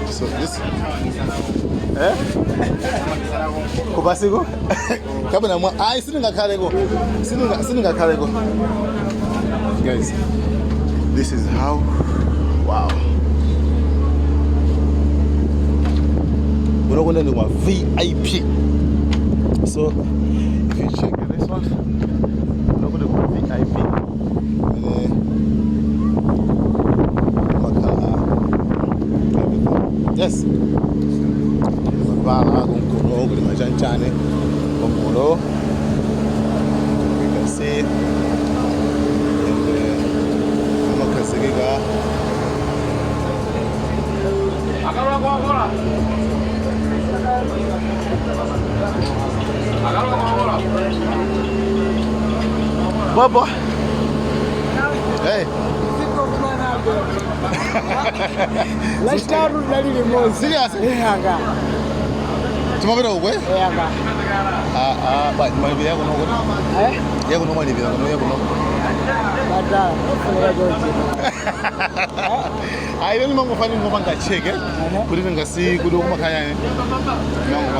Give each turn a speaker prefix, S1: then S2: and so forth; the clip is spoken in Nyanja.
S1: So this Kubasigo? Kabana mo ay sinungakalego. Sinungakalego. Guys, this is how wow. We're going to do a VIP. So if you check this one, we're going to do a VIP. Yes. Bala con colore di mangiane con molo. You can see. And look at the Baba. Hey.
S2: Let's start with the most
S1: Serious?
S2: Yeah.
S1: Tomorrow, where?
S2: Yeah.
S1: But my video no good.
S2: Eh?
S1: Yeah, no money video, no. I don't know if I'm going to check it. Couldn't see good over my